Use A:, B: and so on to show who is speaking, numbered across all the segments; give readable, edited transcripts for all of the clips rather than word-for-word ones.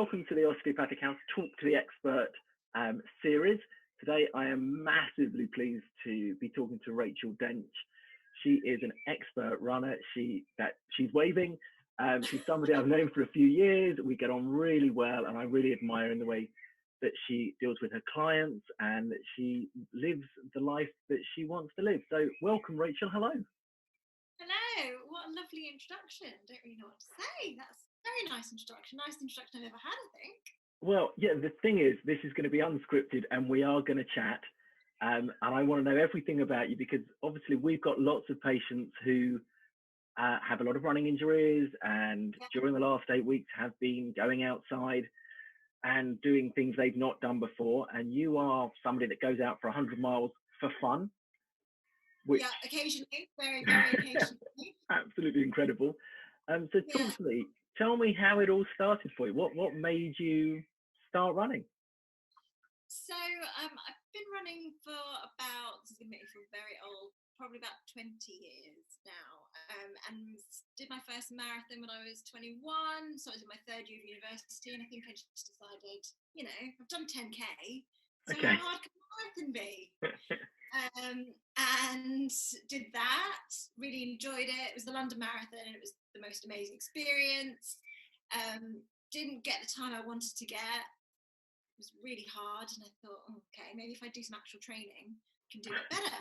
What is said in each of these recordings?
A: welcome to the Osteopathic House Talk to the Expert series. Today I am massively pleased to be talking to Rachel Dench. She is an expert runner. She's waving. She's somebody I've known for a few years. We get on really well, and I really admire in the way that she deals with her clients and that she lives the life that she wants to live. So welcome, Rachel. Hello.
B: Hello. What a lovely introduction. Don't really know what to say. That's a very nice introduction. Nice introduction I've ever had, I think.
A: Well, yeah, the thing is, this is going to be unscripted and we are going to chat. And I want to know everything about you because obviously we've got lots of patients who have a lot of running injuries and during the last 8 weeks have been going outside and doing things they've not done before. And you are somebody that goes out for 100 miles for fun.
B: Which... Yeah, occasionally, very, very occasionally.
A: Absolutely incredible. So talk to me, tell me how it all started for you. What made you start running?
B: So I've been running for about, this is going to make me feel very old, probably about 20 years now, and did my first marathon when I was 21, so I was in my third year of university, and I think I just decided, you know, I've done 10k, so how hard can a marathon be? And did that, really enjoyed it. It was the London Marathon, and it was the most amazing experience. Didn't get the time I wanted to get. It was really hard, and I thought, okay, maybe if I do some actual training, I can do it better.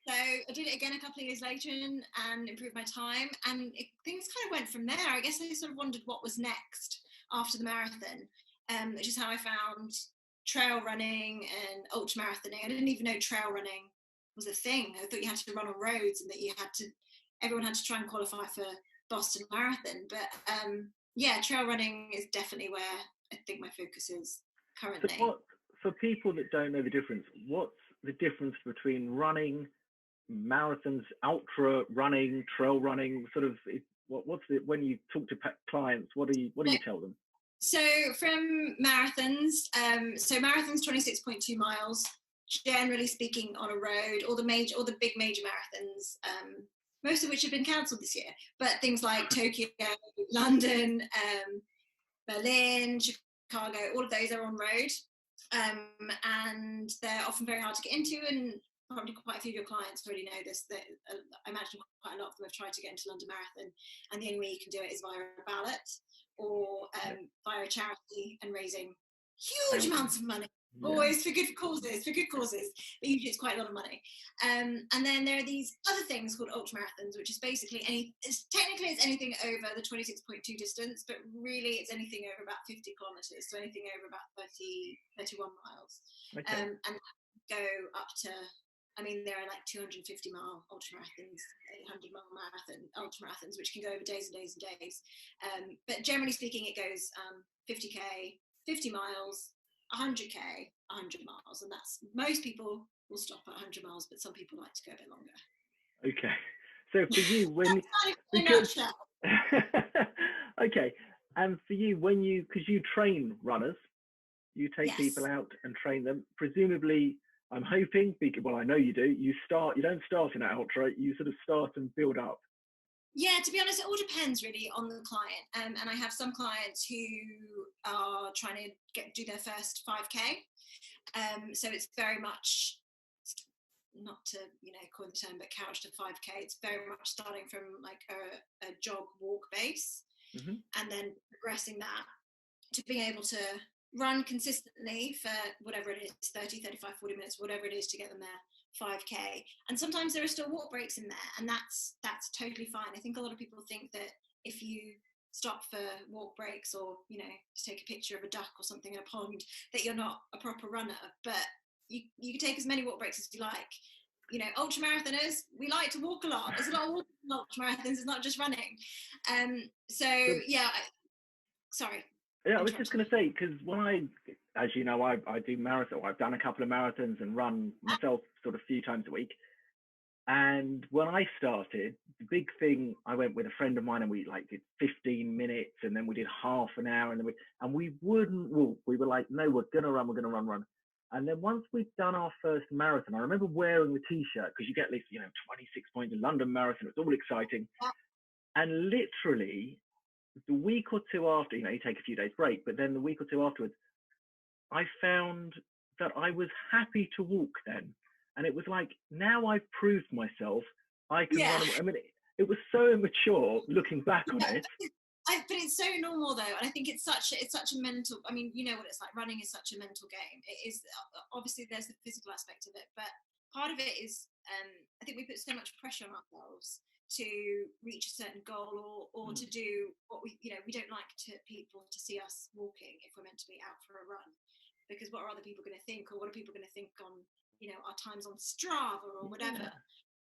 B: So I did it again a couple of years later and improved my time, and things kind of went from there. I guess I sort of wondered what was next after the marathon, which is how I found trail running and ultra marathoning. I didn't even know trail running was a thing. I thought you had to run on roads and that everyone had to try and qualify for Boston Marathon. But yeah, trail running is definitely where I think my focus is currently.
A: So for people that don't know the difference, what's the difference between running, marathons, ultra running, trail running? Sort of, what's the, when you talk to clients, what do you tell them?
B: So from marathons, so marathons 26.2 miles, generally speaking, on a road, all the big major marathons, most of which have been cancelled this year, but things like Tokyo, London, Berlin, Chicago, all of those are on road, and they're often very hard to get into, and probably quite a few of your clients already know this, that I imagine quite a lot of them have tried to get into London Marathon, and the only way you can do it is via a ballot or via a charity and raising huge amounts of money, always for good causes, but usually it's quite a lot of money. And then there are these other things called ultramarathons, which is basically technically it's anything over the 26.2 distance, but really it's anything over about 50 kilometers, so anything over about 31 miles. And go up to, I mean, there are like 250 mile ultramarathons, 800 mile ultramarathons, which can go over days and days and days. But generally speaking, it goes 50k, 50 miles, 100k, 100 miles. And that's, most people will stop at 100 miles, but some people like to go a bit longer.
A: Okay. So for you, when... Okay. And for you, because you train runners, you take people out and train them, presumably, I'm hoping, well, I know you do, you don't start in an ultra, you sort of start and build up.
B: Yeah, to be honest, it all depends really on the client. And I have some clients who are trying to do their first 5k. So it's very much, not to, coin the term, but couch to 5k. It's very much starting from like a jog walk base, and then progressing that to being able to run consistently for whatever it is, 30, 35, 40 minutes, whatever it is to get them there, 5k. And sometimes there are still walk breaks in there, and that's totally fine. I think a lot of people think that if you stop for walk breaks or, to take a picture of a duck or something in a pond, that you're not a proper runner. But you can take as many walk breaks as you like. Ultra marathoners, we like to walk a lot. There's a lot of walking in ultra marathons, it's not just running. Sorry.
A: Yeah, I was just going to say, because when as you know, I do marathon. I've done a couple of marathons and run myself sort of a few times a week. And when I started, the big thing, I went with a friend of mine and we did 15 minutes and then we did half an hour and we wouldn't walk. We were like, no, we're going to run. And then once we'd done our first marathon, I remember wearing the t-shirt because you get at least, 26 points in London Marathon. It's all exciting. And literally, the week or two after, you take a few days break, but then the week or two afterwards, I found that I was happy to walk then. And it was like, now I've proved myself, I can
B: Yeah.
A: run. I mean, it was so immature looking back on it.
B: But it's so normal though, and I think it's such a mental. I mean, you know what it's like. Running is such a mental game. It is obviously there's the physical aspect of it, but part of it is I think we put so much pressure on ourselves to reach a certain goal or to do what we don't like people to see us walking if we're meant to be out for a run, because what are other people going to think, or what are people going to think on our times on Strava or whatever.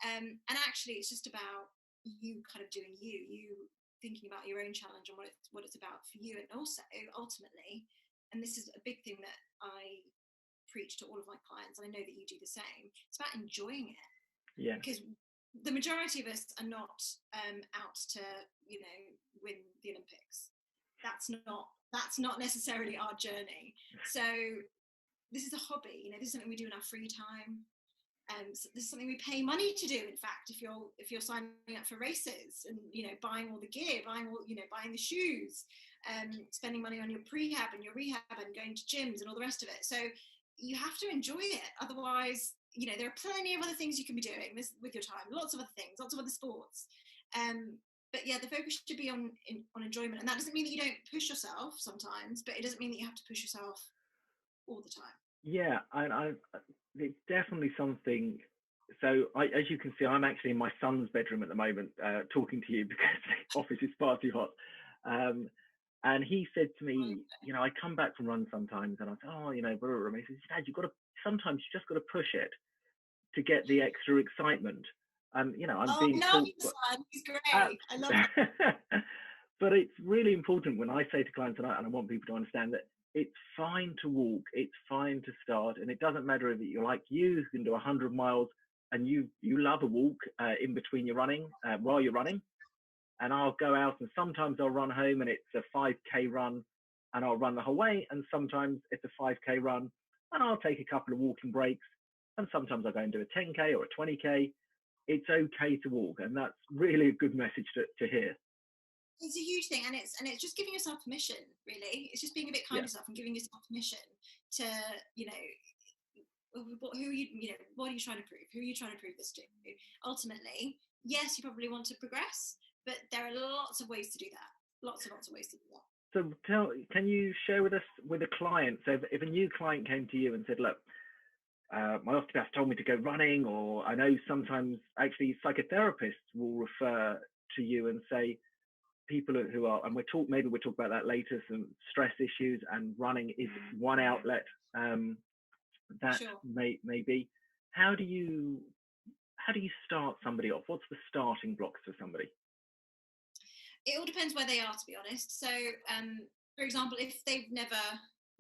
B: And actually it's just about you kind of doing you thinking about your own challenge and what it's about for you. And also ultimately, and this is a big thing that I preach to all of my clients, and I know that you do the same, it's about enjoying it.
A: Yeah.
B: Because the majority of us are not out to win the Olympics. That's not necessarily our journey. So this is a hobby, this is something we do in our free time. So this is something we pay money to do. In fact, if you're signing up for races and buying all the gear, buying the shoes, spending money on your prehab and your rehab and going to gyms and all the rest of it. So you have to enjoy it. Otherwise, there are plenty of other things you can be doing with your time. Lots of other things, lots of other sports. But yeah, the focus should be on enjoyment, and that doesn't mean that you don't push yourself sometimes, but it doesn't mean that you have to push yourself all the time.
A: Yeah, and it's definitely something. So as you can see, I'm actually in my son's bedroom at the moment, talking to you because the office is far too hot. And he said to me, I come back from runs sometimes, and I say, he says, Dad, sometimes you just got to push it to get the extra excitement. I'm being taught.
B: He's great. I love it.
A: But it's really important when I say to clients, and I want people to understand that it's fine to walk, it's fine to start, and it doesn't matter if you're like you who can do 100 miles and you love a walk in between your running, while you're running. And I'll go out and sometimes I'll run home and it's a 5K run and I'll run the whole way, and sometimes it's a 5K run and I'll take a couple of walking breaks, and sometimes I'll go and do a 10K or a 20K. It's okay to walk, and that's really a good message to hear.
B: It's a huge thing, and it's just giving yourself permission. Really, it's just being a bit kind to yourself and giving yourself permission to what are you trying to prove? Who are you trying to prove this to? Ultimately, yes, you probably want to progress, but there are lots of ways to do that. Lots and lots of ways to do that.
A: So can you share with us with a client? So if a new client came to you and said, look, my osteopath told me to go running, or I know sometimes actually psychotherapists will refer to you and say, people who are, and maybe we'll talk about that later, some stress issues, and running is one outlet that may be. How do you start somebody off? What's the starting blocks for somebody?
B: It all depends where they are, to be honest. So, for example, if they've never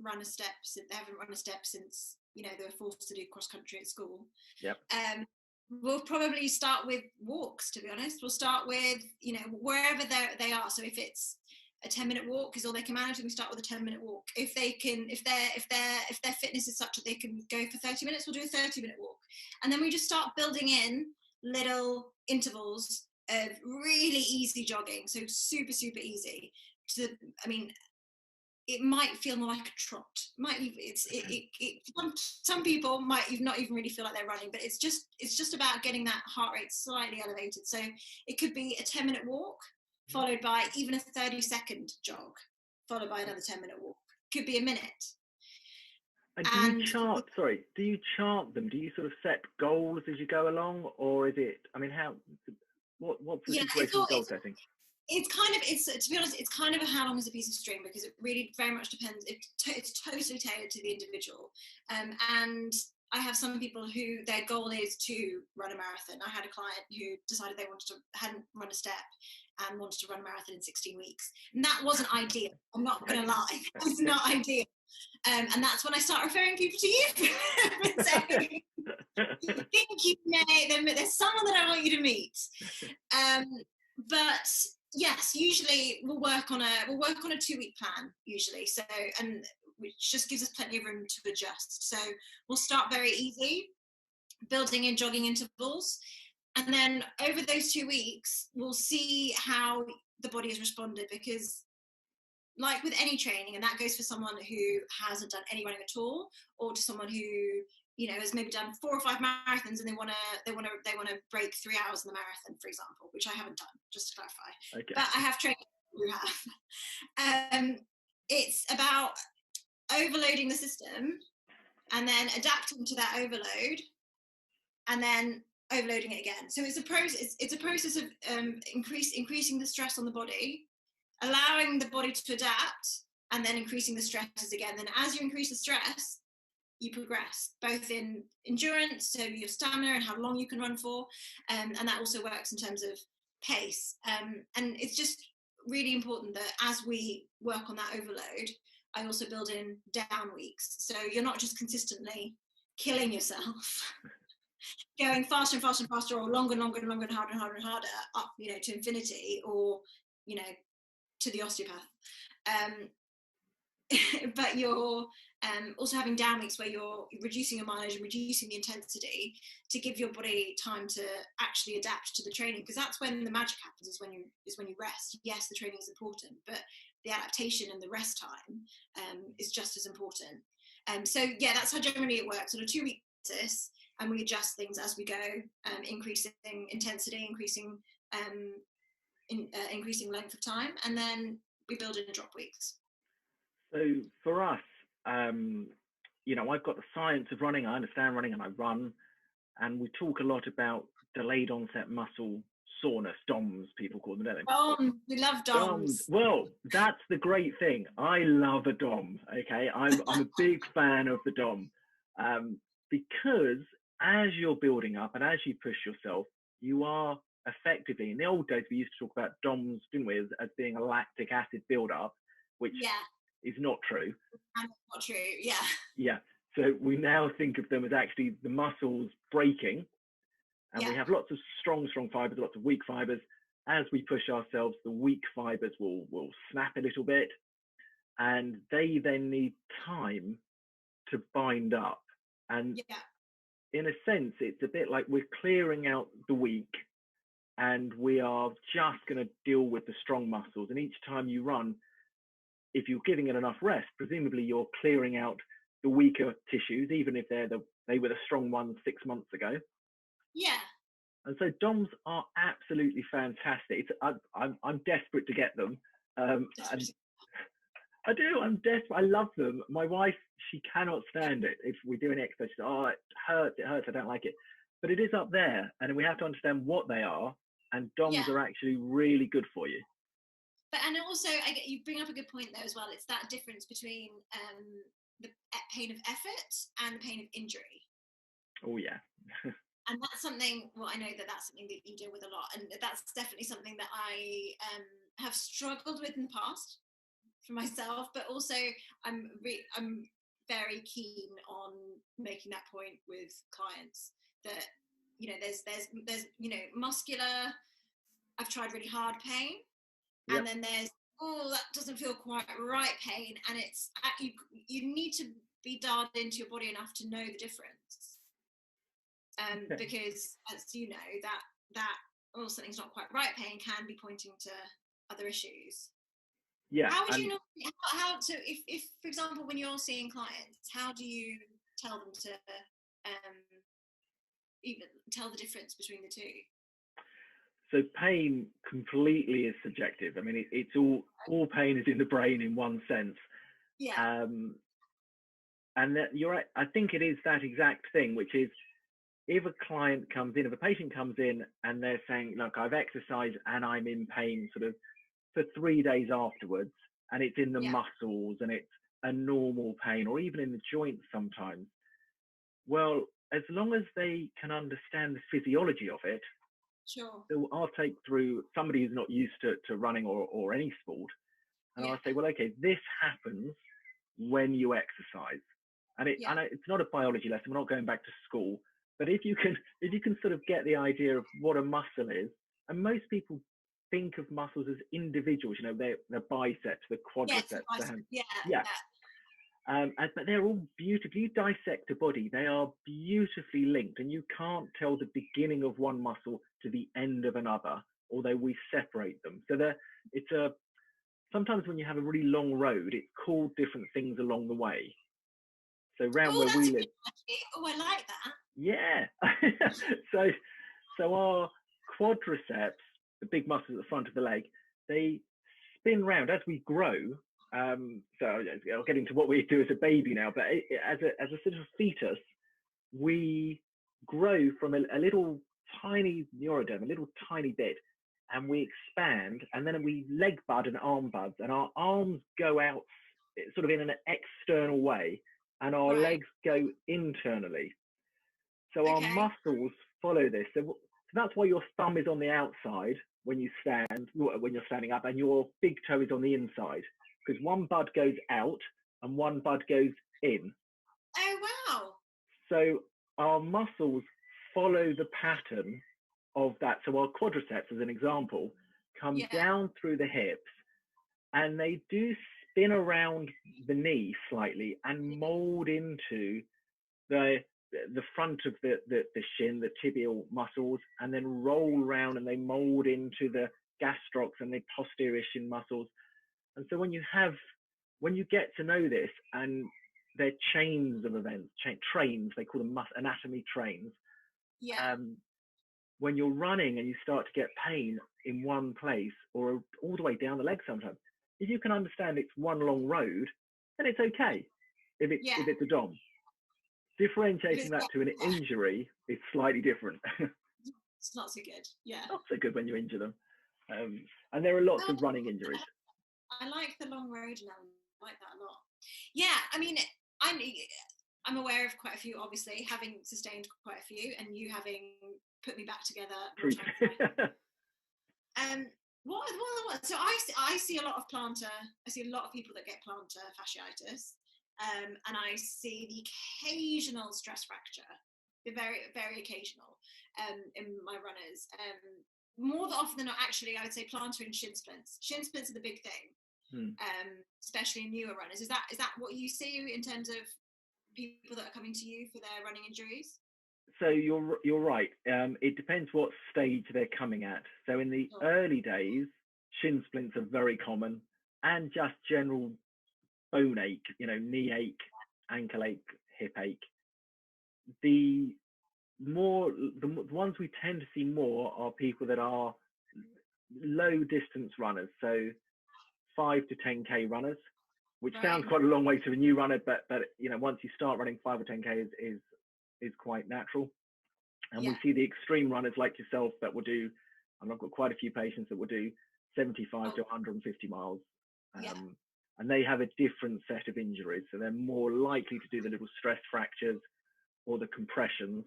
B: run a step, they haven't run a step since they were forced to do cross country at school.
A: Yep.
B: We'll probably start with walks, to be honest. We'll start with, wherever they are. So if it's a 10-minute walk is all they can manage, then we start with a 10-minute walk. If their fitness is such that they can go for 30 minutes, we'll do a 30-minute walk. And then we just start building in little intervals of really easy jogging. So super, super easy. It might feel more like a trot. Some people might not even really feel like they're running, but it's just about getting that heart rate slightly elevated. So it could be a 10-minute walk followed by even a 30-second jog, followed by another 10-minute walk. Could be a minute.
A: And do you chart them? Do you sort of set goals as you go along, or is it? I mean, what's the situation with goal setting?
B: To be honest, it's kind of a how long is a piece of string, because it really very much depends. It's totally tailored to the individual. And I have some people who their goal is to run a marathon. I had a client who decided they hadn't run a step and wanted to run a marathon in 16 weeks. And that wasn't ideal. I'm not going to lie. That was not ideal. And that's when I start referring people to you. Saying, you think there's someone that I want you to meet. But yes, usually we'll work on a 2-week plan usually. So, and which just gives us plenty of room to adjust. So we'll start very easy, building in jogging intervals. And then over those 2 weeks, we'll see how the body has responded, because like with any training, and that goes for someone who hasn't done any running at all, or to someone who, you know, has maybe done 4 or 5 marathons and they want to break 3 hours in the marathon, for example, which I haven't done, just to clarify.
A: Okay.
B: But I have trained who have. It's about overloading the system and then adapting to that overload, and then overloading it again. So it's a process. It's a process of increasing the stress on the body, allowing the body to adapt, and then increasing the stresses again. Then as you increase the stress, you progress both in endurance, so your stamina and how long you can run for, and that also works in terms of pace. And it's just really important that as we work on that overload, I also build in down weeks. So you're not just consistently killing yourself, going faster and faster and faster, or longer and longer and longer and harder and harder and harder, up, you know, to infinity, or, you know, to the osteopath. But you're also having down weeks where you're reducing your mileage and reducing the intensity to give your body time to actually adapt to the training, because that's when the magic happens, is when you rest. Yes, the training is important, but the adaptation and the rest time is just as important. So yeah, that's how generally it works on a 2-week basis, and we adjust things as we go, increasing intensity, increasing length of time, and then we build in drop weeks.
A: So for us, you know, I've got the science of running. I understand running, and I run. And we talk a lot about delayed onset muscle soreness, DOMS, people call them, don't they?
B: DOMS, we love DOMS.
A: Well, that's the great thing. I love a DOM. Okay, I'm a big fan of the DOM, because as you're building up and as you push yourself, you are effectively, in the old days we used to talk about DOMS, didn't we, as being a lactic acid buildup, which is not true.
B: And it's not true, yeah.
A: Yeah. So we now think of them as actually the muscles breaking, and we have lots of strong fibers, lots of weak fibers. As we push ourselves, the weak fibers will snap a little bit, and they then need time to bind up. And in a sense, it's a bit like we're clearing out the weak, and we are just going to deal with the strong muscles. And each time you run, if you're giving it enough rest, presumably you're clearing out the weaker tissues, even if they were the strong ones 6 months ago. Yeah. And so DOMs are absolutely fantastic. I'm desperate to get them. And I do. I'm desperate. I love them. My wife, she cannot stand it. If we do any exercise, she says, "Oh, it hurts. It hurts. I don't like it." But it is up there, and we have to understand what they are. And DOMs are actually really good for you.
B: But and also, you bring up a good point there as well. It's that difference between the pain of effort and the pain of injury.
A: Oh yeah.
B: And that's something. Well, I know that's something that you deal with a lot, and that's definitely something that I have struggled with in the past for myself. But also, I'm very keen on making that point with clients that, you know, there's you know, muscular, I've tried really hard pain. And then there's, oh, that doesn't feel quite right pain, and it's you need to be dialed into your body enough to know the difference, because as you know, that oh, something's not quite right pain can be pointing to other issues. How would you know how to, if for example, when you're seeing clients, how do you tell them to even tell the difference between the two?
A: So pain completely is subjective. I mean, it's all pain is in the brain in one sense. Yeah. And that you're right. I think it is that exact thing, which is, if a patient comes in and they're saying, "Look, I've exercised and I'm in pain sort of for 3 days afterwards, and it's in the muscles and it's a normal pain, or even in the joints sometimes." Well, as long as they can understand the physiology of it,
B: sure.
A: So I'll take through somebody who's not used to running or any sport, and I'll say, well, okay, this happens when you exercise, and it's not a biology lesson. We're not going back to school, but if you can sort of get the idea of what a muscle is, and most people think of muscles as individuals, you know, their biceps, the quadriceps, the hands. But they're all beautiful. You dissect a body, they are beautifully linked, and you can't tell the beginning of one muscle to the end of another, although we separate them. So it's a sometimes when you have a really long road, it's called different things along the way. So around
B: Oh,
A: where
B: that's
A: we
B: a
A: live,
B: good idea. Oh, I like that.
A: yeah. so our quadriceps, the big muscles at the front of the leg, they spin round as we grow. So I'll get into what we do as a baby now, but as a sort of fetus, we grow from a little tiny neuroderm, a little tiny bit, and we expand, and then we leg bud and arm buds, and our arms go out sort of in an external way, and our
B: Right.
A: legs go internally. So our
B: Okay.
A: muscles follow this. So that's why your thumb is on the outside when you stand, when you're standing up, and your big toe is on the inside, because one bud goes out and one bud goes in.
B: Oh, wow.
A: So our muscles follow the pattern of that. So our quadriceps, as an example, come
B: Yeah.
A: down through the hips, and they do spin around the knee slightly and mold into the front of the shin, the tibial muscles, and then roll around and they mold into the gastrocs and the posterior shin muscles. And so when you get to know this, and they're chains of events, trains, they call them anatomy trains.
B: Yeah.
A: When you're running and you start to get pain in one place or all the way down the leg sometimes, if you can understand it's one long road, then it's okay if it's a DOM. Differentiating that to an injury is slightly different.
B: It's not so good. Yeah.
A: Not so good when you injure them. And there are lots of running injuries.
B: I like the long road analogy. I like that a lot. Yeah, I mean, I'm aware of quite a few, obviously, having sustained quite a few, and you having put me back together. So I see a lot of plantar. I see a lot of people that get plantar fasciitis, and I see the occasional stress fracture, the very very occasional, in my runners. More often than not, actually, I would say plantar and shin splints. Shin splints are the big thing, especially in newer runners. Is that what you see in terms of people that are coming to you for their running injuries?
A: So you're right. It depends what stage they're coming at. So in the early days, shin splints are very common, and just general bone ache, knee ache, ankle ache, hip ache. The ones we tend to see more are people that are low distance runners, so 5 to 10k runners, which sounds quite a long way to a new runner, but once you start running 5 or 10k is quite natural. And we see the extreme runners like yourself that will do, and I've got quite a few patients that will do 75 to 150 miles. And they have a different set of injuries. So they're more likely to do the little stress fractures or the compressions,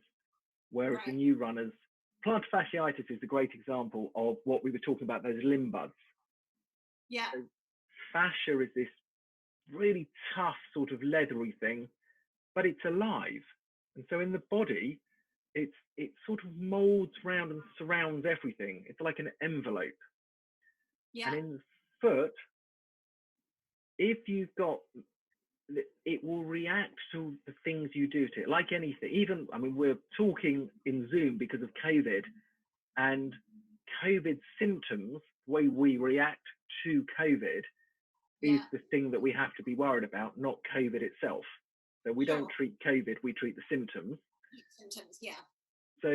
A: whereas the new runners, plantar fasciitis is a great example of what we were talking about, those limb buds.
B: Yeah.
A: So fascia is this really tough sort of leathery thing, but it's alive. And so in the body, it sort of molds around and surrounds everything. It's like an envelope.
B: Yeah.
A: And in the foot, if you've got, it will react to the things you do to it, like anything. Even, we're talking in Zoom because of COVID, and COVID symptoms, the way we react to COVID is the thing that we have to be worried about, not COVID itself. So we don't treat COVID, we treat the symptoms. So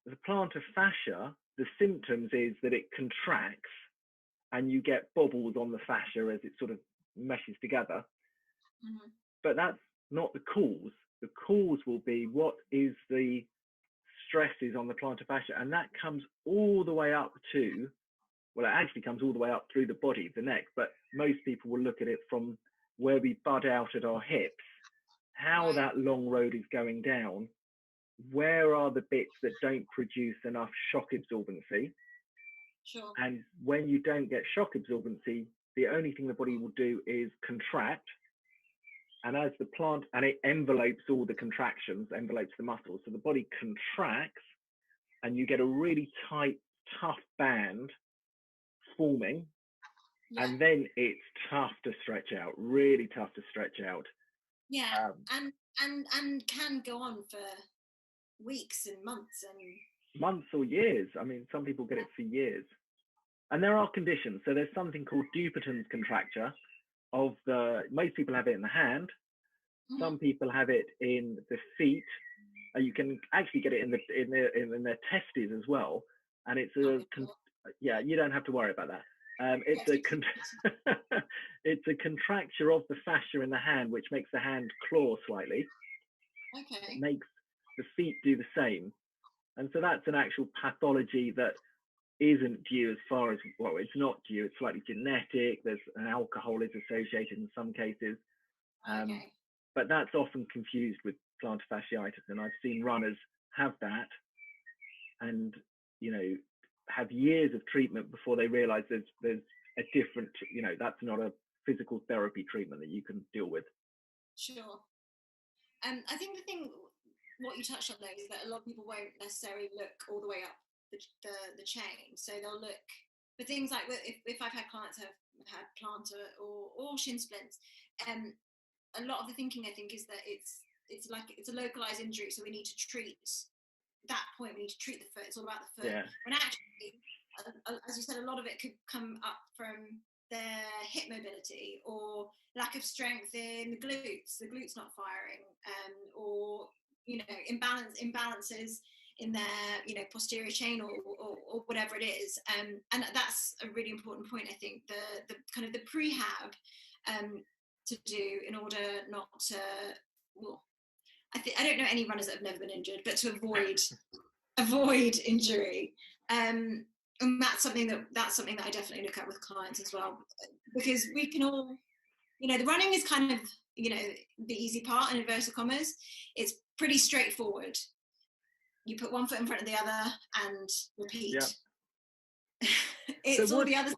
A: the plantar fascia, the symptoms is that it contracts and you get bobbles on the fascia as it sort of meshes together. But that's not the cause. The cause will be what is the stresses on the plantar fascia, and that comes all the way up to, well, it actually comes all the way up through the body, the neck, but most people will look at it from where we bud out at our hips, how that long road is going down, where are the bits that don't produce enough shock absorbency. And when you don't get shock absorbency, the only thing the body will do is contract. And as the plant, and it envelopes all the contractions, envelopes the muscles. So the body contracts and you get a really tight, tough band forming. And then it's tough to stretch out, really tough to stretch out.
B: Yeah, and can go on for weeks and months and
A: months or years. I mean, some people get it for years. And there are conditions. So there's something called Dupuytren's contracture most people have it in the hand. Some people have it in the feet. You can actually get it in their testes as well. And it's you don't have to worry about that. It's a contracture of the fascia in the hand, which makes the hand claw slightly.
B: Okay.
A: It makes the feet do the same. And so that's an actual pathology that isn't due as far as, well, it's not due, it's slightly genetic. There's an alcohol is associated in some cases. But that's often confused with plantar fasciitis. And I've seen runners have that and, have years of treatment before they realize there's a different, that's not a physical therapy treatment that you can deal with.
B: Sure. I think what you touched on though is that a lot of people won't necessarily look all the way up the chain. So they'll look for things like, if I've had clients who have had plantar or shin splints, a lot of the thinking, I think, is that it's a localized injury, so we need to treat that point. We need to treat the foot. It's all about the foot.
A: Yeah.
B: When actually, as you said, a lot of it could come up from their hip mobility or lack of strength in the glutes not firing, or imbalances in their posterior chain or whatever it is, and that's a really important point. I think the kind of the prehab to do in order not to, I don't know any runners that have never been injured, but to avoid injury, and that's something that I definitely look at with clients as well, because we can all, the running is kind of the easy part in inverted commas. It's pretty straightforward. You put one foot in front of the other and repeat.
A: Yeah.
B: It's all the other.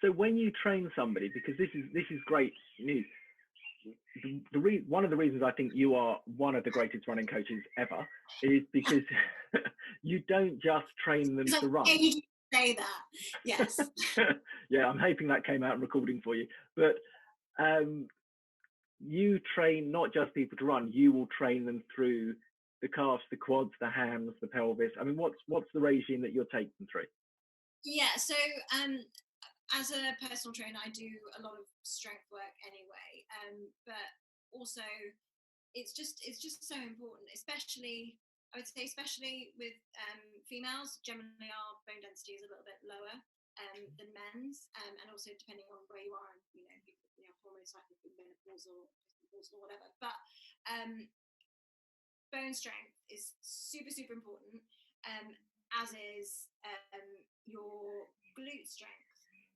A: So when you train somebody, because this is great news, one of the reasons I think you are one of the greatest running coaches ever is because you don't just train them to run.
B: Yeah, you say that. Yes.
A: Yeah, I'm hoping that came out in recording for you. But you train not just people to run, you will train them through the calves, the quads, the hams, the pelvis. I mean, what's the regime that you'll take them through?
B: Yeah, so as a personal trainer, I do a lot of strength work anyway, but also it's just so important, especially with females. Generally, our bone density is a little bit lower than men's, and also depending on where you are, and people have hormone cycle, menopause or whatever. But bone strength is super, super important, as is your glute strength.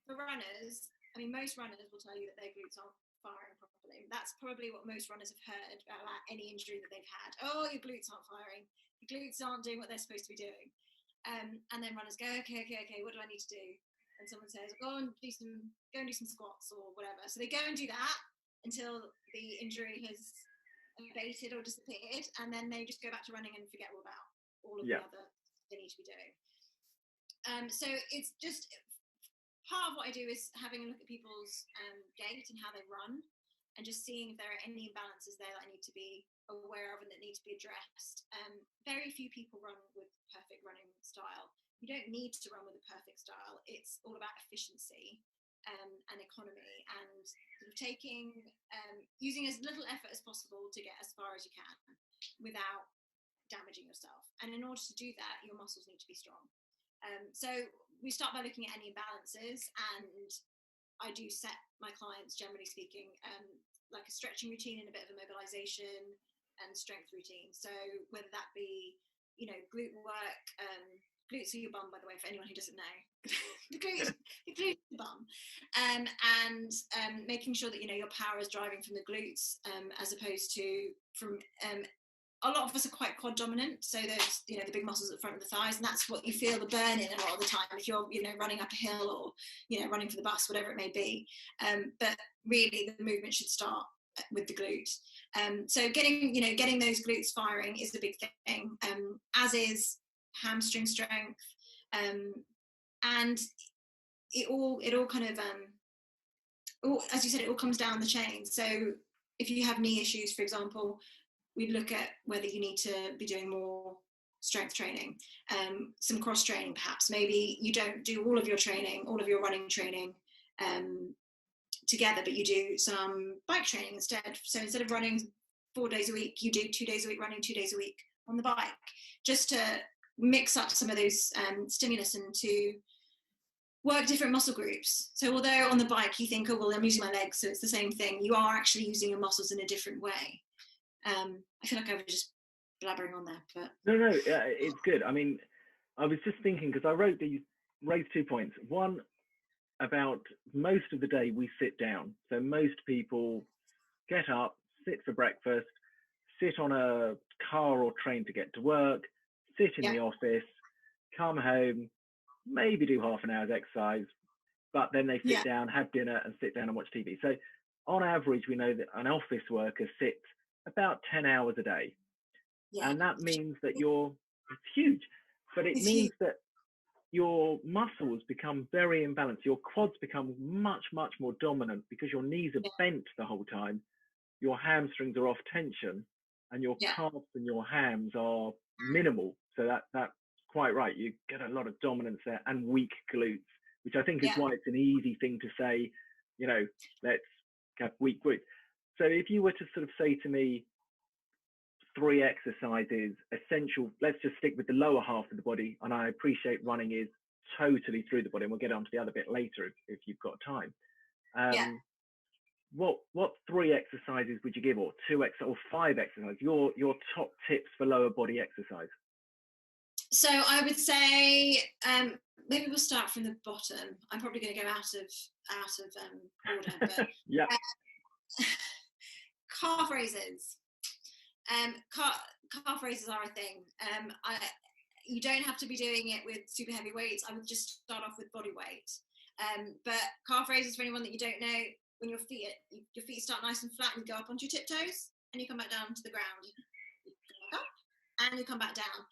B: For runners, I mean, most runners will tell you that their glutes aren't firing properly. That's probably what most runners have heard about any injury that they've had. Oh, your glutes aren't firing. Your glutes aren't doing what they're supposed to be doing. And then runners go, okay, what do I need to do? And someone says, go and do some squats or whatever. So they go and do that until the injury has abated or disappeared, and then they just go back to running and forget all about all of the other they need to be doing. So it's just part of what I do is having a look at people's gait and how they run, and just seeing if there are any imbalances there that I need to be aware of and that need to be addressed. Very few people run with perfect running style. You don't need to run with a perfect style. It's all about efficiency and economy, and sort of using as little effort as possible to get as far as you can without damaging yourself. And in order to do that, your muscles need to be strong. So we start by looking at any imbalances, and I do set my clients, generally speaking, like a stretching routine and a bit of a mobilization and strength routine. So whether that be, glute work, glutes are your bum, by the way, for anyone who doesn't know. the glutes are the bum, and making sure that your power is driving from the glutes, as opposed to from a lot of us are quite quad dominant, so there's the big muscles at the front of the thighs, and that's what you feel the burn in a lot of the time if you're running up a hill or running for the bus, whatever it may be. But really the movement should start with the glute. So getting those glutes firing is a big thing, as is hamstring strength, and it all kind of as you said, it all comes down the chain. So if you have knee issues, for example, we'd look at whether you need to be doing more strength training, some cross training perhaps. Maybe you don't do all of your training, all of your running training together, but you do some bike training instead. So instead of running 4 days a week, you do 2 days a week running, 2 days a week on the bike, just to mix up some of those stimulus and to work different muscle groups. So although on the bike you think, oh, well, I'm using my legs, so it's the same thing, you are actually using your muscles in a different way. I feel like I was just blabbering on there, but
A: no, it's good. I mean, I was just thinking, because I raised 2 points. One, about most of the day we sit down. So most people get up, sit for breakfast, sit on a car or train to get to work, sit in the office, come home, maybe do half an hour's exercise, but then they sit down, have dinner, and sit down and watch TV. So on average, we know that an office worker sits about 10 hours a day. And that means that it's huge, but it means that your muscles become very imbalanced. Your quads become much, much more dominant because your knees are bent the whole time. Your hamstrings are off tension, and your calves and your hams are minimal. So that's quite right. You get a lot of dominance there and weak glutes, which I think is why it's an easy thing to say, you know, let's have weak glutes. So if you were to sort of say to me, 3 exercises essential, let's just stick with the lower half of the body, and I appreciate running is totally through the body, and we'll get onto the other bit later if you've got time. What 3 exercises would you give, or 2 or 5 exercises, your top tips for lower body exercise?
B: So I would say maybe we'll start from the bottom. I'm probably going to go out of order, but calf raises. Calf raises are a thing. You don't have to be doing it with super heavy weights. I would just start off with body weight. But calf raises, for anyone that you don't know, when your feet start nice and flat and you go up onto your tiptoes and you come back down to the ground. You come up and you come back down.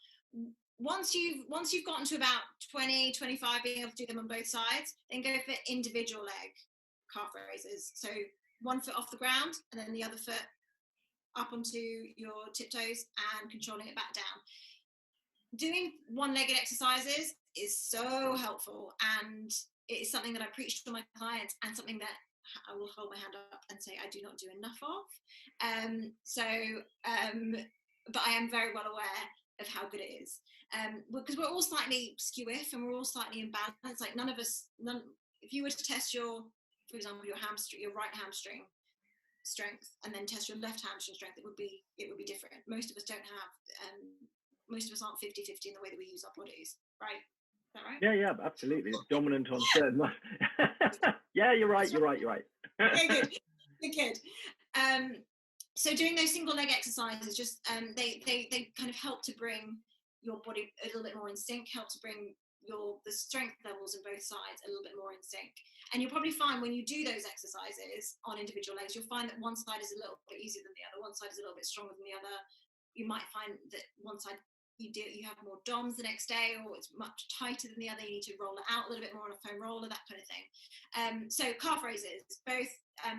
B: Once you've gotten to about 20, 25, being able to do them on both sides, then go for individual leg calf raises. So one foot off the ground and then the other foot up onto your tiptoes and controlling it back down. Doing one-legged exercises is so helpful, and it is something that I preach to my clients and something that I will hold my hand up and say I do not do enough of. But I am very well aware of how good it is, because we're all slightly skew-if and we're all slightly imbalanced. Like if you were to test for example, your right hamstring strength and then test your left hamstring strength, it would be different. Most of us don't have most of us aren't 50-50 in the way that we use our bodies, right? Is that right?
A: Yeah, absolutely. It's dominant on certain. Yeah, you're right.
B: Okay, good. So doing those single leg exercises, just they kind of help to bring your body a little bit more in sync, help to bring the strength levels in both sides a little bit more in sync. And you'll probably find when you do those exercises on individual legs, you'll find that one side is a little bit easier than the other, one side is a little bit stronger than the other. You might find that one side you have more DOMs the next day, or it's much tighter than the other, you need to roll it out a little bit more on a foam roller, that kind of thing. So calf raises, both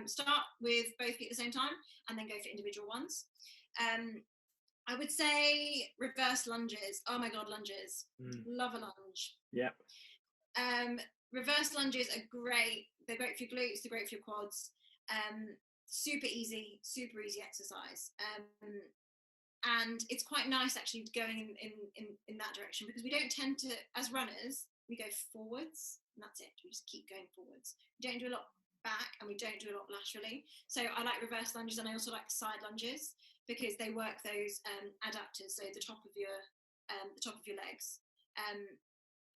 B: start with both feet at the same time and then go for individual ones. I would say reverse lunges. Oh my God, lunges. Love a lunge.
A: Yeah.
B: Reverse lunges are great. They're great for your glutes, they're great for your quads. Super easy exercise. And it's quite nice actually going in that direction, because we don't tend to, as runners, we go forwards and that's it. We just keep going forwards. We don't do a lot back and we don't do a lot laterally. So I like reverse lunges, and I also like side lunges because they work those adductors, so the top of your legs.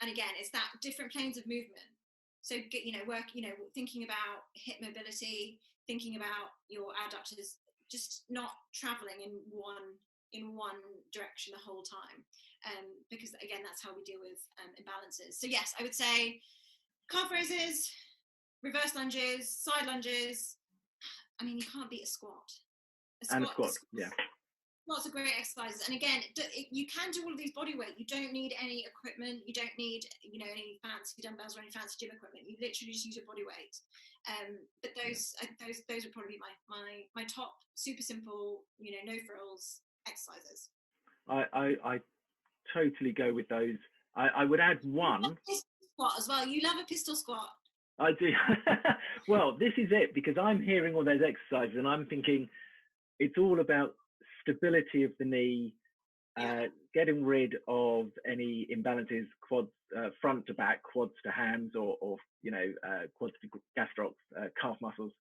B: And again, it's that different planes of movement. So thinking about hip mobility, thinking about your adductors, just not traveling in one direction the whole time, because again, that's how we deal with imbalances. So yes, I would say calf raises, reverse lunges, side lunges. I mean, you can't beat a squat.
A: A squat, yeah.
B: Lots of great exercises, and again, you can do all of these body weight. You don't need any equipment. You don't need any fancy dumbbells or any fancy gym equipment. You literally just use your body weight. But those would probably be my top super simple, no frills exercises.
A: I totally go with those. I would add one.
B: Pistol squat as well. You love a pistol squat.
A: I do. Well, this is it, because I'm hearing all those exercises and I'm thinking it's all about stability of the knee, getting rid of any imbalances, quads, front to back, quads to hams, or quads to gastrocs, calf muscles,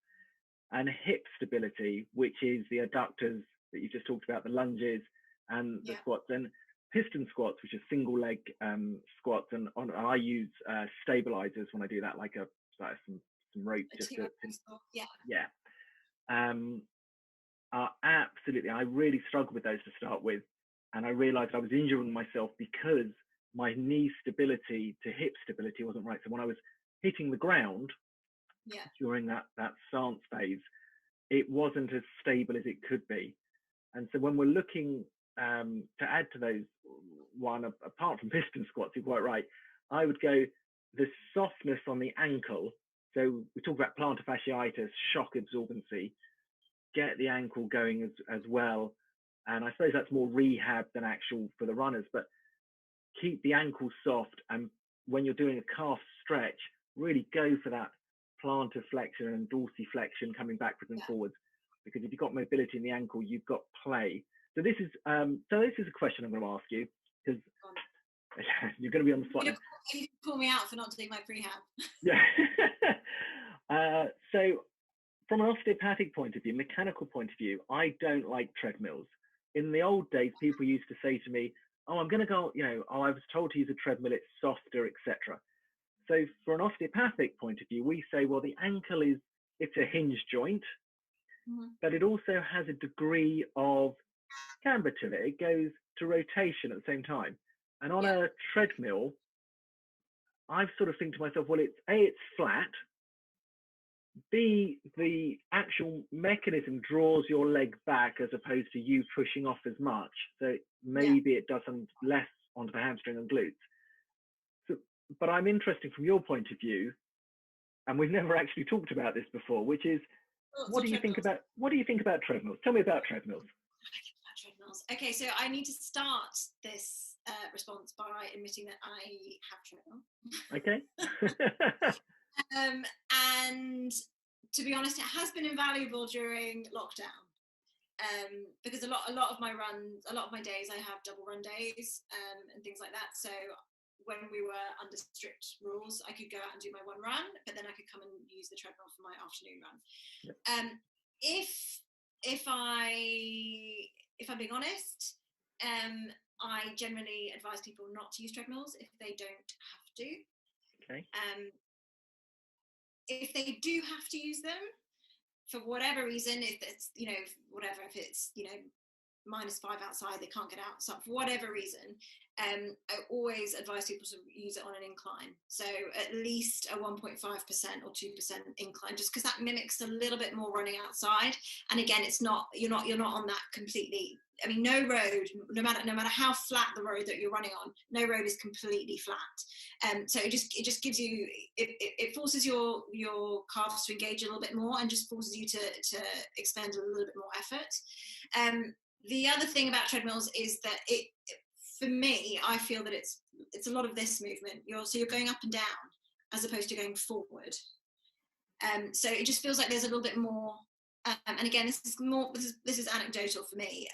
A: and hip stability, which is the adductors that you just talked about, the lunges and the squats, and piston squats, which are single leg squats, and I use stabilizers when I do that, like some rope just to absolutely. I really struggled with those to start with, and I realized I was injuring myself because my knee stability to hip stability wasn't right. So when I was hitting the ground during that stance phase, it wasn't as stable as it could be. And so when we're looking to add to those, one apart from piston squats, you're quite right, I would go the softness on the ankle. So we talk about plantar fasciitis, shock absorbency, get the ankle going as well. And I suppose that's more rehab than actual for the runners, but keep the ankle soft. And when you're doing a calf stretch, really go for that plantar flexion and dorsiflexion coming backwards and forwards, because if you've got mobility in the ankle, you've got play. So this is a question I'm going to ask you, because you're going to be on the spot.
B: You call me out for not doing my prehab.
A: Yeah. So from an osteopathic point of view, mechanical point of view, I don't like treadmills. In the old days, people used to say to me, "Oh, I'm going to go, I was told to use a treadmill, it's softer, etc." So for an osteopathic point of view, we say, well, the ankle it's a hinge joint, but it also has a degree of camber to it. It goes to rotation at the same time. And on a treadmill, I sort of think to myself, well, it's flat. B, the actual mechanism draws your leg back as opposed to you pushing off as much. So maybe it does some less onto the hamstring and glutes. So, but I'm interested from your point of view, and we've never actually talked about this before, which is what do you think about treadmills? Tell me about treadmills.
B: Okay, so I need to start this response by admitting that I have treadmill.
A: Okay.
B: And to be honest, it has been invaluable during lockdown, because a lot of my runs, a lot of my days, I have double run days and things like that. So when we were under strict rules, I could go out and do my one run, but then I could come and use the treadmill for my afternoon run. Yep. If I'm being honest, I generally advise people not to use treadmills if they don't have to.
A: Okay.
B: If they do have to use them for whatever reason, if it's if it's -5 outside, they can't get outside for whatever reason, I always advise people to use it on an incline, so at least a 1.5% or 2% incline, just because that mimics a little bit more running outside. And again, you're not on that completely. I mean, no road, no matter how flat the road that you're running on, no road is completely flat. So it just gives you, it forces your calves to engage a little bit more, and just forces you to expend a little bit more effort. The other thing about treadmills is that for me, I feel that it's a lot of this movement. You're going up and down as opposed to going forward. So it just feels like there's a little bit more. And again, this is anecdotal for me.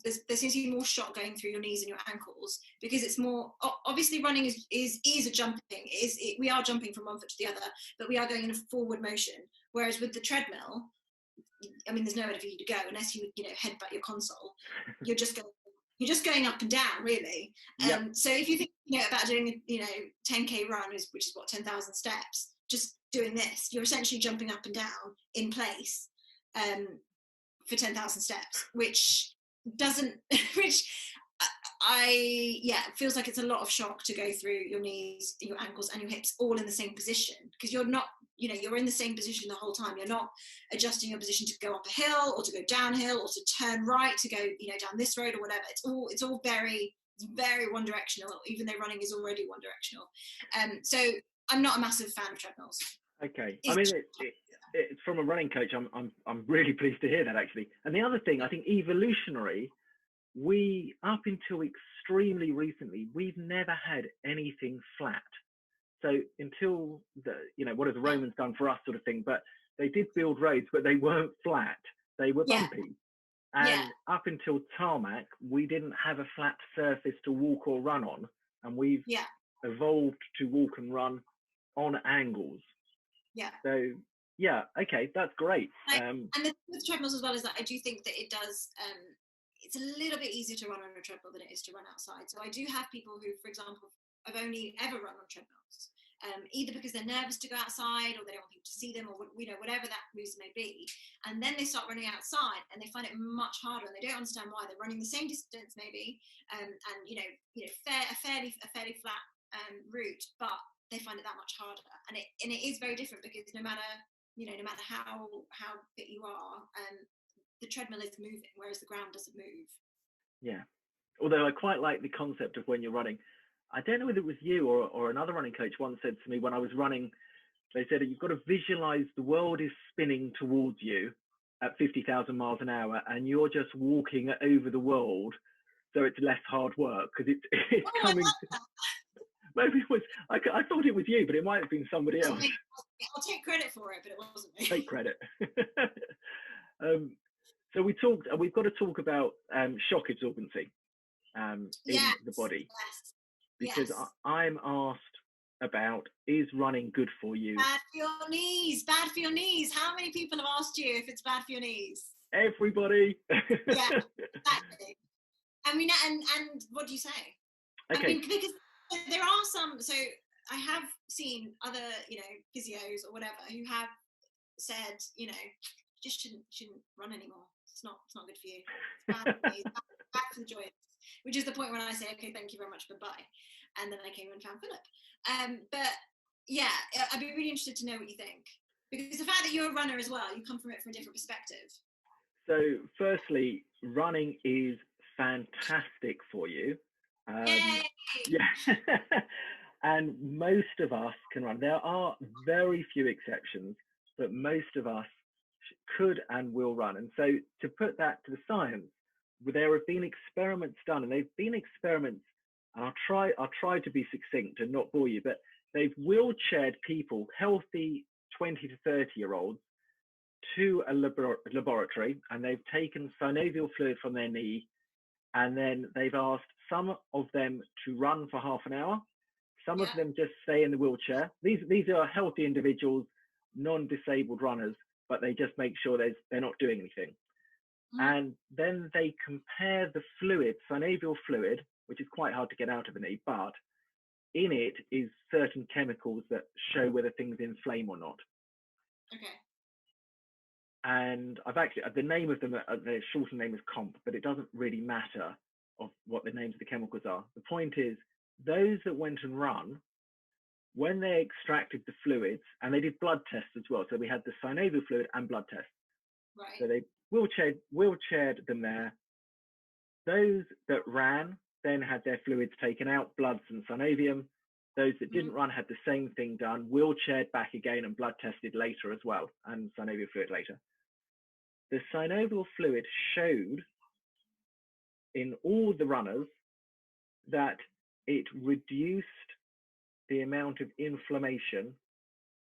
B: There seems to be more shock going through your knees and your ankles, because it's more obviously running is a jumping. We are jumping from one foot to the other, but we are going in a forward motion. Whereas with the treadmill, I mean, there's nowhere for you to go unless you headbutt your console. You're just going up and down, really.
A: Yep.
B: So if you think about doing a 10k run, which is what, 10,000 steps, just doing this, you're essentially jumping up and down in place for 10,000 steps, which feels like it's a lot of shock to go through your knees, your ankles, and your hips all in the same position, because you're not, you're in the same position the whole time. You're not adjusting your position to go up a hill or to go downhill or to turn right to go, down this road or whatever. It's all very, very one directional, even though running is already one directional. So I'm not a massive fan of treadmills.
A: Okay. I
B: It's
A: mean, it's from a running coach. I'm really pleased to hear that, actually. And the other thing, I think, evolutionary, we up until extremely recently, we've never had anything flat. So until what have the Romans done for us, sort of thing. But they did build roads, but they weren't flat. They were
B: yeah,
A: bumpy.
B: yeah,
A: And up until tarmac, we didn't have a flat surface to walk or run on, and we've
B: yeah,
A: evolved to walk and run on angles.
B: yeah.
A: So yeah, okay, that's great.
B: And the with treadmills as well is that I do think that it does. It's a little bit easier to run on a treadmill than it is to run outside. So I do have people who, for example, have only ever run on treadmills, either because they're nervous to go outside or they don't want people to see them, or whatever that reason may be. And then they start running outside and they find it much harder, and they don't understand why. They're running the same distance maybe, and a fairly flat route, but they find it that much harder. And it is very different because no matter how fit you are, the treadmill is moving, whereas the ground doesn't move.
A: Yeah. Although I quite like the concept of when you're running. I don't know whether it was you or another running coach once said to me when I was running, they said you've got to visualize the world is spinning towards you at 50,000 miles an hour, and you're just walking over the world, so it's less hard work because it's coming. Maybe it was. I thought it was you, but it might have been somebody else.
B: I'll take credit for it, but it wasn't me.
A: Take credit. So we've got to talk about shock absorbency in the body, because I'm asked about, is running good for you?
B: Bad for your knees. How many people have asked you if it's bad for your knees?
A: Everybody.
B: Yeah, exactly. I mean, and what do you say?
A: Okay.
B: I mean, because there are some, so I have seen other, physios or whatever who have said, just shouldn't run anymore. It's not good for you. It's bad for me. It's bad for the joints. Which is the point when I say, okay, thank you very much, goodbye. And then I came and found Philip. But yeah, I'd be really interested to know what you think, because the fact that you're a runner as well, you come from it from a different perspective.
A: So firstly, running is fantastic for you. Yeah. And most of us can run. There are very few exceptions, but most of us could and will run. And so to put that to the science, there have been experiments done, and they've been experiments, and I'll try to be succinct and not bore you, but they've wheelchaired people, healthy 20 to 30-year-olds, to a laboratory, and they've taken synovial fluid from their knee, and then they've asked some of them to run for half an hour, some of them just stay in the wheelchair. These are healthy individuals, non-disabled runners, but they just make sure they're not doing anything. And then they compare the fluid, synovial fluid, which is quite hard to get out of the knee, but in it is certain chemicals that show whether things inflame or not.
B: Okay.
A: And I've actually, the name of them, the shorter name is COMP, but it doesn't really matter of what the names of the chemicals are. The point is, those that went and run, when they extracted the fluids, and they did blood tests as well, so we had the synovial fluid and blood tests.
B: Right.
A: So they wheelchaired them there. Those that ran then had their fluids taken out, bloods and synovium. Those that didn't run had the same thing done, wheelchaired back again and blood tested later as well, and synovial fluid later. The synovial fluid showed in all the runners that it reduced the amount of inflammation.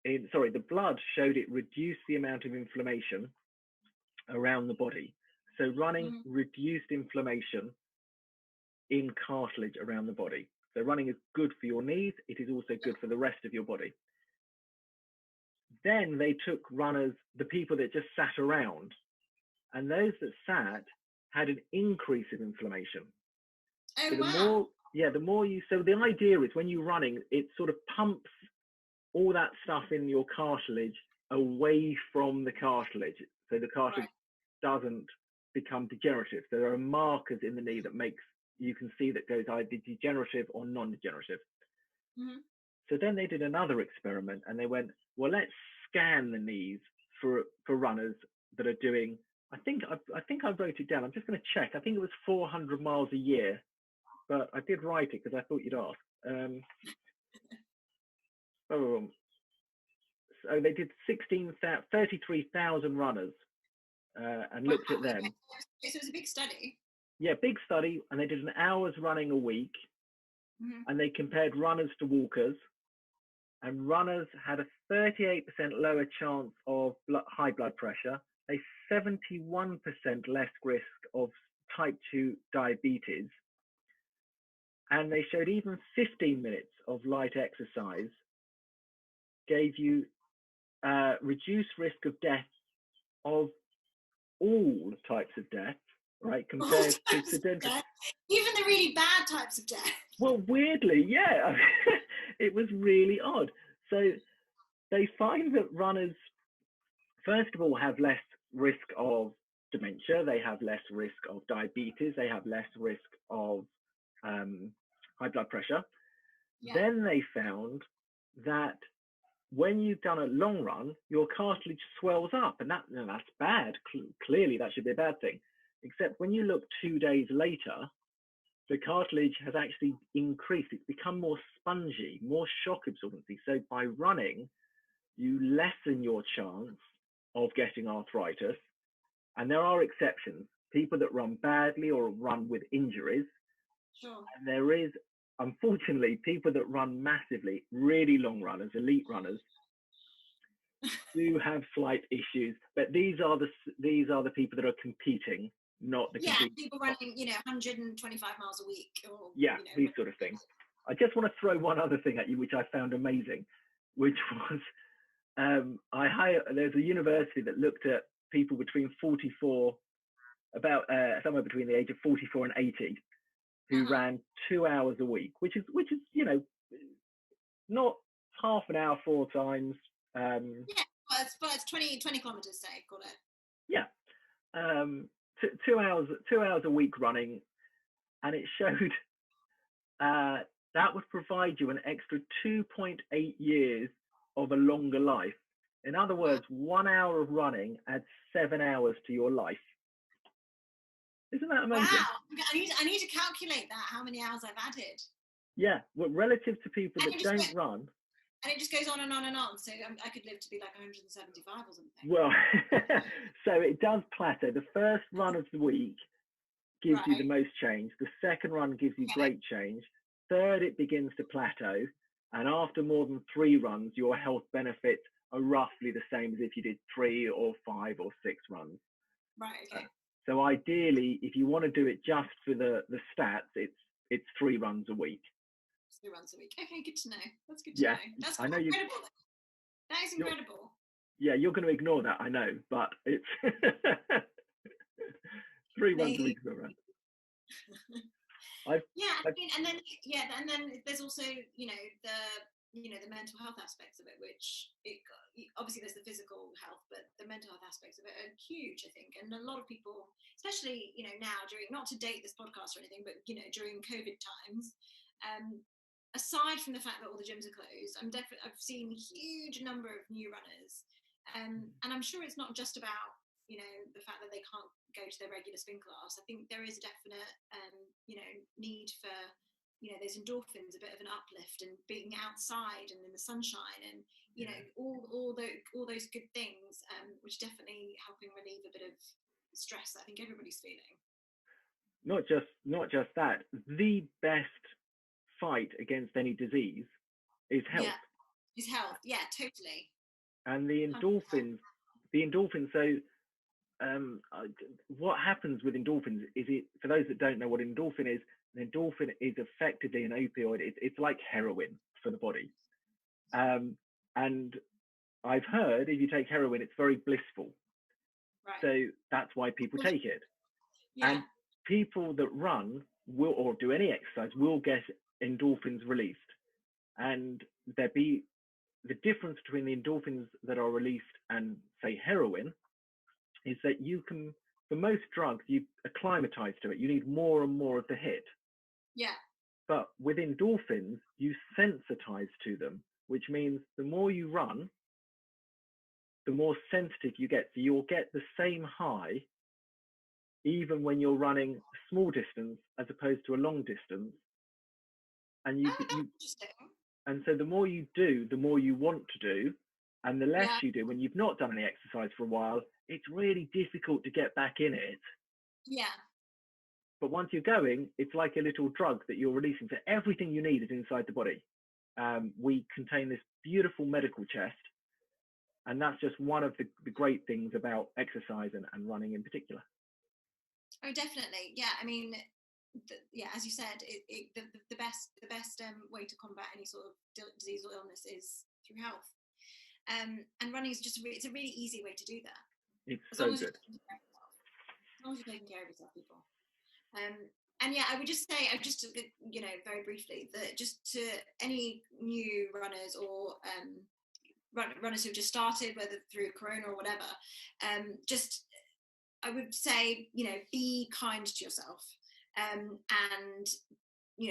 A: The blood showed it reduced the amount of inflammation around the body. So running reduced inflammation in cartilage around the body. So running is good for your knees. It is also good for the rest of your body. Then they took runners, the people that just sat around, and those that sat had an increase of inflammation.
B: Oh,
A: so
B: the
A: more you, so the idea is when you're running, it sort of pumps all that stuff in your cartilage away from the cartilage. So the cartilage doesn't become degenerative. So there are markers in the knee that you can see that goes either degenerative or non-degenerative. So then they did another experiment, and they went, well, let's scan the knees for runners that are doing, I think I wrote it down. I'm just going to check. I think it was 400 miles a year, but I did write it because I thought you'd ask. So they did 33,000 runners and looked at them.
B: Okay. So it was a big study.
A: Yeah, big study, and they did an hour's running a week, and they compared runners to walkers, and runners had a 38% lower chance of high blood pressure, a 71% less risk of type 2 diabetes, and they showed even 15 minutes of light exercise gave you reduced risk of death of all types of death, right, compared to sedentary.
B: Even the really bad types of death.
A: Well, weirdly, yeah, it was really odd. So they find that runners, first of all, have less risk of dementia, they have less risk of diabetes, they have less risk of high blood pressure. Yeah. Then they found that when you've done a long run, your cartilage swells up, and that's bad. Clearly, that should be a bad thing. Except when you look 2 days later, the cartilage has actually increased. It's become more spongy, more shock absorbency. So by running, you lessen your chance of getting arthritis. And there are exceptions, people that run badly or run with injuries.
B: Sure.
A: And there is, unfortunately, people that run massively, really long runners, elite runners, do have slight issues. But these are the people that are competing, not the
B: people running, 125 miles a week. Or,
A: these sort of things. I just want to throw one other thing at you, which I found amazing, which was there's a university that looked at people between 44, about somewhere between the age of 44 and 80, who ran 2 hours a week, which is not half an hour 4 times.
B: Well, it's 20 kilometers, say, call it.
A: Yeah, 2 hours a week running, and it showed that would provide you an extra 2.8 years of a longer life. In other words, 1 hour of running adds 7 hours to your life. Isn't that amazing?
B: Wow! I need to calculate that, how many hours I've added.
A: Yeah, well, relative to people that don't run.
B: And it just goes on and on and on. So I could live to be like 175 or something.
A: Well, so it does plateau. The first run of the week gives you the most change. The second run gives you great change. Third, it begins to plateau. And after more than 3 runs, your health benefits are roughly the same as if you did 3 or 5 or 6 runs.
B: Right, okay.
A: So ideally, if you want to do it just for the stats, it's 3 runs a week.
B: 3 runs a week. Okay, good to know. That's good to know. That's incredible. That is incredible.
A: You're going to ignore that, I know, but it's 3 runs a week.
B: And then there's also the mental health aspects of it, which obviously there's the physical health, but the mental health aspects of it are huge, I think. And a lot of people, especially now during, not to date this podcast or anything, but during COVID times, aside from the fact that all the gyms are closed, I've seen a huge number of new runners, and I'm sure it's not just about the fact that they can't go to their regular spin class. I think there is a definite need for those endorphins, a bit of an uplift, and being outside and in the sunshine, and all those good things, which definitely helping relieve a bit of stress that I think everybody's feeling.
A: Not just that, the best fight against any disease is health.
B: Is health. Yeah, totally.
A: And the endorphins. So what happens with endorphins is, for those that don't know what endorphin is, an endorphin is effectively an opioid. It's like heroin for the body. And I've heard if you take heroin, it's very blissful.
B: Right.
A: So that's why people take it.
B: Yeah.
A: And people that run or do any exercise will get endorphins released. And the difference between the endorphins that are released and, say, heroin is that you can, for most drugs, you acclimatize to it. You need more and more of the hit.
B: Yeah.
A: But with endorphins, you sensitize to them, which means the more you run, the more sensitive you get. So you'll get the same high even when you're running a small distance as opposed to a long distance. And
B: interesting.
A: And so the more you do, the more you want to do, And the less you do when you've not done any exercise for a while, it's really difficult to get back in it.
B: Yeah.
A: But once you're going, it's like a little drug that you're releasing. So everything you need is inside the body. We contain this beautiful medical chest. And that's just one of the great things about exercise and running in particular.
B: Oh, definitely. Yeah. I mean, as you said, the best way to combat any sort of disease or illness is through health. And running is just it's a really easy way to do that.
A: It's so good.
B: As long as you're taking care of yourself, people. And yeah, I would just say, very briefly, that just to any new runners or runners who've just started, whether through Corona or whatever, I would say, be kind to yourself, and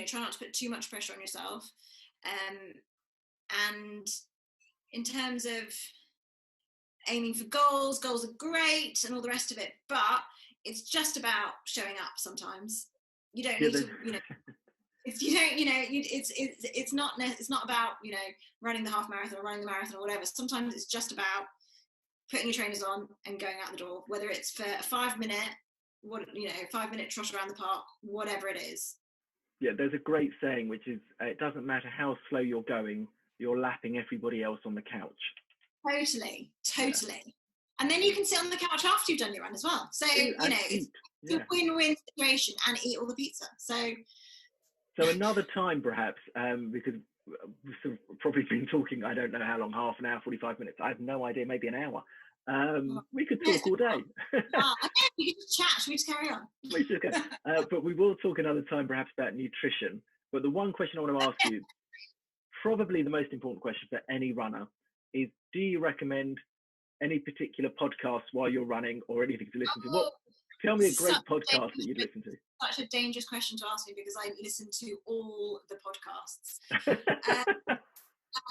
B: try not to put too much pressure on yourself. And in terms of aiming for goals are great and all the rest of it, but it's just about showing up sometimes. You don't need to, if you don't, it's not about, running the half marathon or running the marathon or whatever. Sometimes it's just about putting your trainers on and going out the door, whether it's for a 5-minute, 5-minute trot around the park, whatever it is.
A: Yeah, there's a great saying, which is, it doesn't matter how slow you're going, you're lapping everybody else on the couch.
B: Totally. Yeah. And then you can sit on the couch after you've done your run as well. So, it's a win-win situation, and eat all the pizza. So
A: another time perhaps, because we've sort of probably been talking, I don't know how long, half an hour, 45 minutes. I have no idea, maybe an hour. We could talk all day.
B: We could just chat. Should we just carry on?
A: We should go. But we will talk another time perhaps about nutrition. But the one question I want to ask you, probably the most important question for any runner, is do you recommend any particular podcasts while you're running or anything to listen to? Tell me a great podcast that you'd listen to.
B: Such a dangerous question to ask me, because I listen to all the podcasts.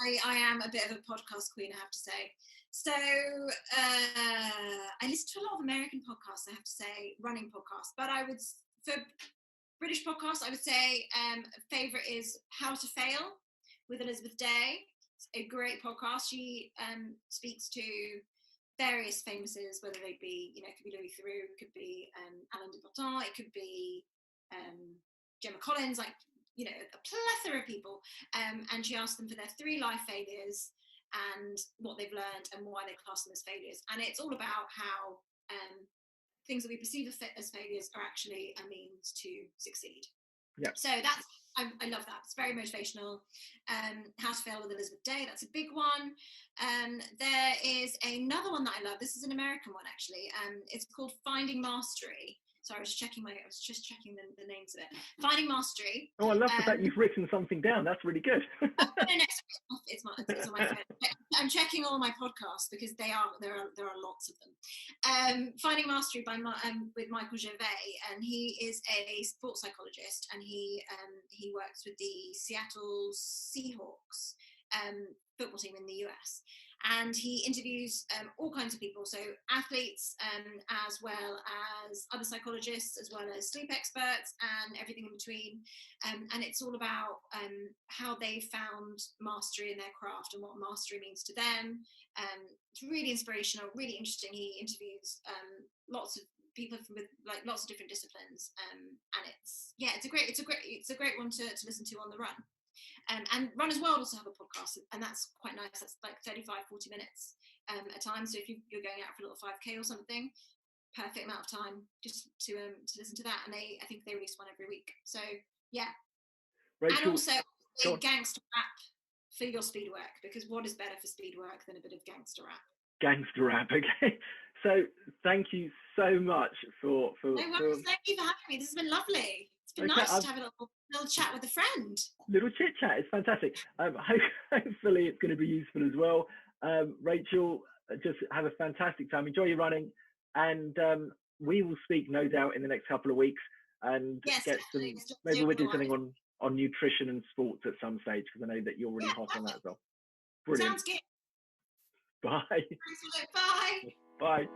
B: I am a bit of a podcast queen, I have to say. So I listen to a lot of American podcasts, I have to say, running podcasts. But for British podcasts, I would say favourite is How to Fail with Elizabeth Day. It's a great podcast. She speaks to various famouses, whether they be, it could be Louis Theroux, it could be Alain de Botton, it could be Gemma Collins, a plethora of people. And she asked them for their 3 life failures and what they've learned and why they class them as failures. And it's all about how things that we perceive as failures are actually a means to succeed.
A: Yeah.
B: So I love that. It's very motivational. How to Fail with Elizabeth Day, that's a big one. There is another one that I love. This is an American one, actually. It's called Finding Mastery. Sorry, I was just checking the names of it. Finding Mastery.
A: Oh, I love the fact you've written something down. That's really good.
B: No, it's on my phone. I'm checking all my podcasts because there are lots of them. Finding Mastery with Michael Gervais, and he is a sports psychologist, and he works with the Seattle Seahawks football team in the US. And he interviews all kinds of people, so athletes as well as other psychologists, as well as sleep experts and everything in between. And it's all about how they found mastery in their craft and what mastery means to them. It's really inspirational, really interesting. He interviews lots of people with lots of different disciplines, and it's a great one to listen to on the run. And Runners World also have a podcast, and that's quite nice. That's like 35-40 minutes a time. So if you're going out for a little 5K or something, perfect amount of time just to listen to that. And I think they release one every week. So yeah. Rachel, and also a gangster rap for your speed work, because what is better for speed work than a bit of gangster rap?
A: Gangster rap, okay. So thank you so much for
B: no worries. Thank you for having me. This has been lovely. It's been nice to have a little chat with a friend.
A: Little chit chat, it's fantastic. Hopefully it's going to be useful as well. Rachel, just have a fantastic time. Enjoy your running, and we will speak no doubt in the next couple of weeks, and maybe we'll do something on nutrition and sports at some stage, because I know that you're really hot on that as well. Brilliant.
B: Sounds good.
A: Bye.
B: Thanks a lot. Bye.
A: Bye.